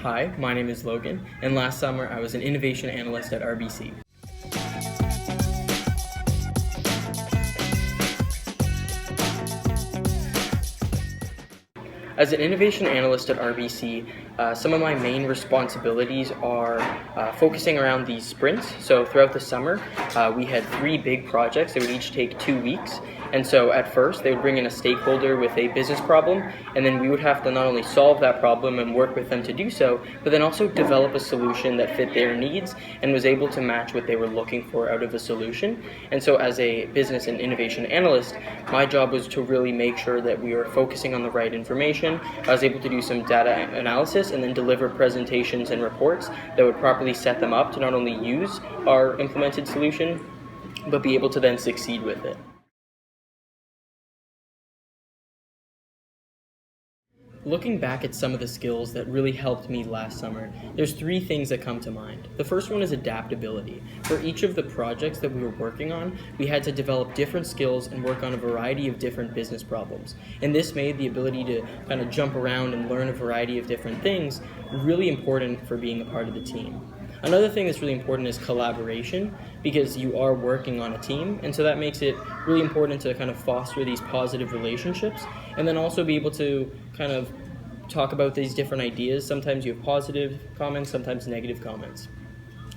Hi, my name is Logan, and last summer I was an innovation analyst at RBC. As an innovation analyst at RBC, some of my main responsibilities are focusing around these sprints. So throughout the summer, we had 3 big projects that would each take 2 weeks. And so at first, they would bring in a stakeholder with a business problem, and then we would have to not only solve that problem and work with them to do so, but then also develop a solution that fit their needs and was able to match what they were looking for out of a solution. And so as a business and innovation analyst, my job was to really make sure that we were focusing on the right information. I was able to do some data analysis and then deliver presentations and reports that would properly set them up to not only use our implemented solution, but be able to then succeed with it. Looking back at some of the skills that really helped me last summer, there's 3 things that come to mind. The first one is adaptability. For each of the projects that we were working on, we had to develop different skills and work on a variety of different business problems. And this made the ability to kind of jump around and learn a variety of different things really important for being a part of the team. Another thing that's really important is collaboration, because you are working on a team, and so that makes it really important to kind of foster these positive relationships and then also be able to kind of talk about these different ideas. Sometimes you have positive comments, sometimes negative comments.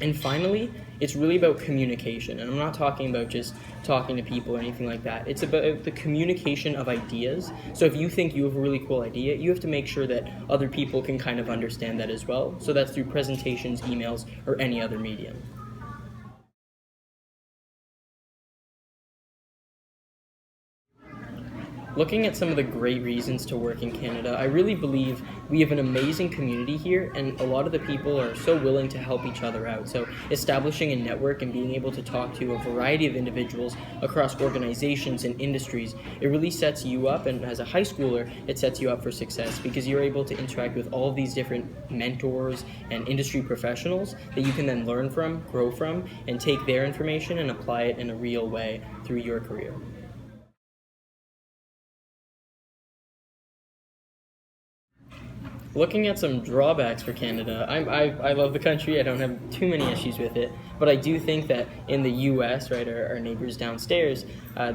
And finally, it's really about communication, and I'm not talking about just talking to people or anything like that. It's about the communication of ideas. So if you think you have a really cool idea, you have to make sure that other people can kind of understand that as well. So that's through presentations, emails, or any other medium. Looking at some of the great reasons to work in Canada, I really believe we have an amazing community here, and a lot of the people are so willing to help each other out. So establishing a network and being able to talk to a variety of individuals across organizations and industries, it really sets you up, and as a high schooler, it sets you up for success because you're able to interact with all of these different mentors and industry professionals that you can then learn from, grow from, and take their information and apply it in a real way through your career. Looking at some drawbacks for Canada, I love the country. I don't have too many issues with it, but I do think that in the U.S., right, our neighbors downstairs,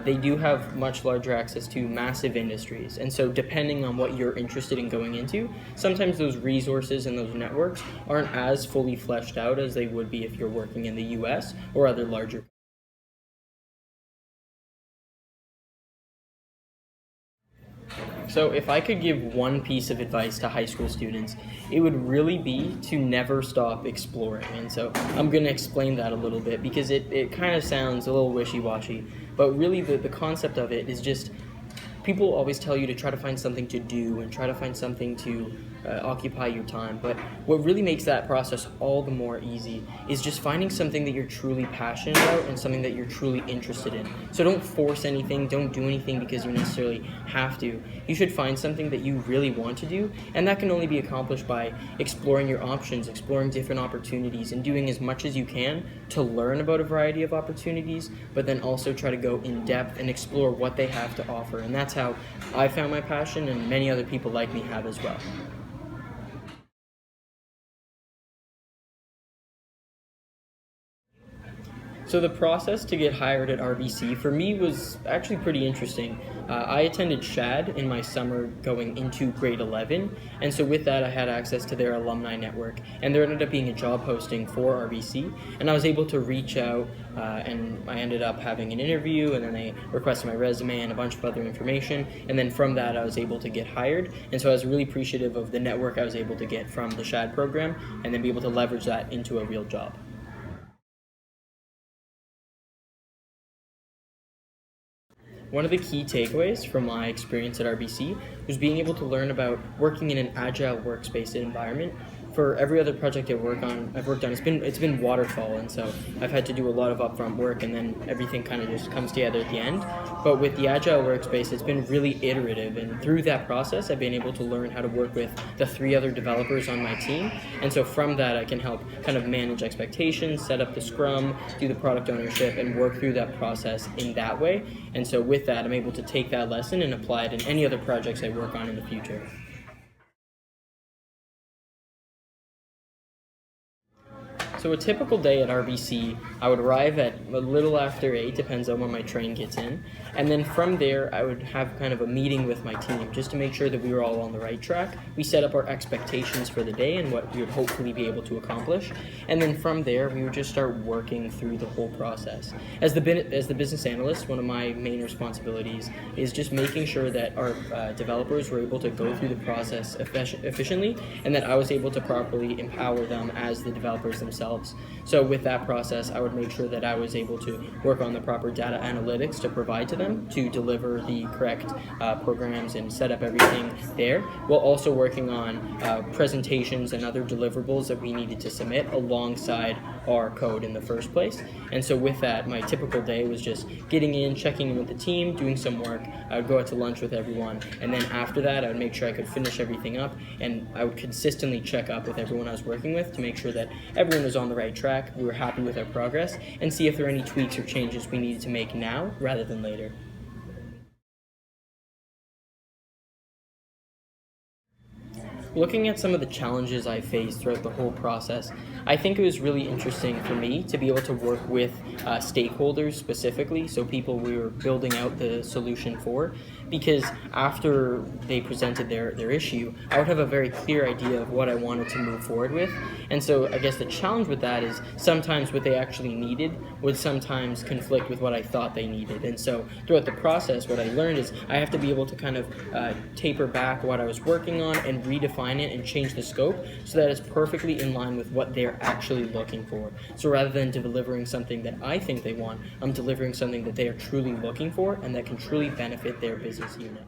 they do have much larger access to massive industries, and so depending on what you're interested in going into, sometimes those resources and those networks aren't as fully fleshed out as they would be if you're working in the U.S. or other larger. So if I could give one piece of advice to high school students, it would really be to never stop exploring. And so I'm going to explain that a little bit because it kind of sounds a little wishy-washy, but really the concept of it is just people always tell you to try to find something to do and try to find something to occupy your time, but what really makes that process all the more easy is just finding something that you're truly passionate about and something that you're truly interested in. So don't force anything, don't do anything because you necessarily have to. You should find something that you really want to do, and that can only be accomplished by exploring your options, exploring different opportunities, and doing as much as you can to learn about a variety of opportunities, but then also try to go in depth and explore what they have to offer. And that's how I found my passion, and many other people like me have as well. So the process to get hired at RBC for me was actually pretty interesting. I attended SHAD in my summer going into grade 11, and so with that I had access to their alumni network, and there ended up being a job posting for RBC, and I was able to reach out and I ended up having an interview, and then they requested my resume and a bunch of other information, and then from that I was able to get hired, and so I was really appreciative of the network I was able to get from the SHAD program and then be able to leverage that into a real job. One of the key takeaways from my experience at RBC was being able to learn about working in an agile workspace environment. For every other project I've worked on, it's been waterfall, and so I've had to do a lot of upfront work, and then everything kind of just comes together at the end. But with the agile workspace, it's been really iterative, and through that process, I've been able to learn how to work with the 3 other developers on my team, and so from that, I can help kind of manage expectations, set up the Scrum, do the product ownership, and work through that process in that way. And so with that, I'm able to take that lesson and apply it in any other projects I work on in the future. So a typical day at RBC, I would arrive at a little after 8, depends on when my train gets in. And then from there, I would have kind of a meeting with my team just to make sure that we were all on the right track. We set up our expectations for the day and what we would hopefully be able to accomplish. And then from there, we would just start working through the whole process. As the business analyst, one of my main responsibilities is just making sure that our developers were able to go through the process efficiently, and that I was able to properly empower them as the developers themselves. So with that process, I would make sure that I was able to work on the proper data analytics to provide to them to deliver the correct programs and set up everything there, while also working on presentations and other deliverables that we needed to submit alongside our code in the first place. And so with that, my typical day was just getting in, checking in with the team, doing some work. I would go out to lunch with everyone, and then after that, I would make sure I could finish everything up, and I would consistently check up with everyone I was working with to make sure that everyone was on the right track, we were happy with our progress, and see if there are any tweaks or changes we needed to make now rather than later. Looking at some of the challenges I faced throughout the whole process, I think it was really interesting for me to be able to work with stakeholders specifically, so people we were building out the solution for, because after they presented their issue, I would have a very clear idea of what I wanted to move forward with. And so I guess the challenge with that is sometimes what they actually needed would sometimes conflict with what I thought they needed. And so throughout the process, what I learned is I have to be able to kind of taper back what I was working on and redefine it and change the scope so that it's perfectly in line with what they're actually looking for. So rather than delivering something that I think they want, I'm delivering something that they are truly looking for and that can truly benefit their business unit.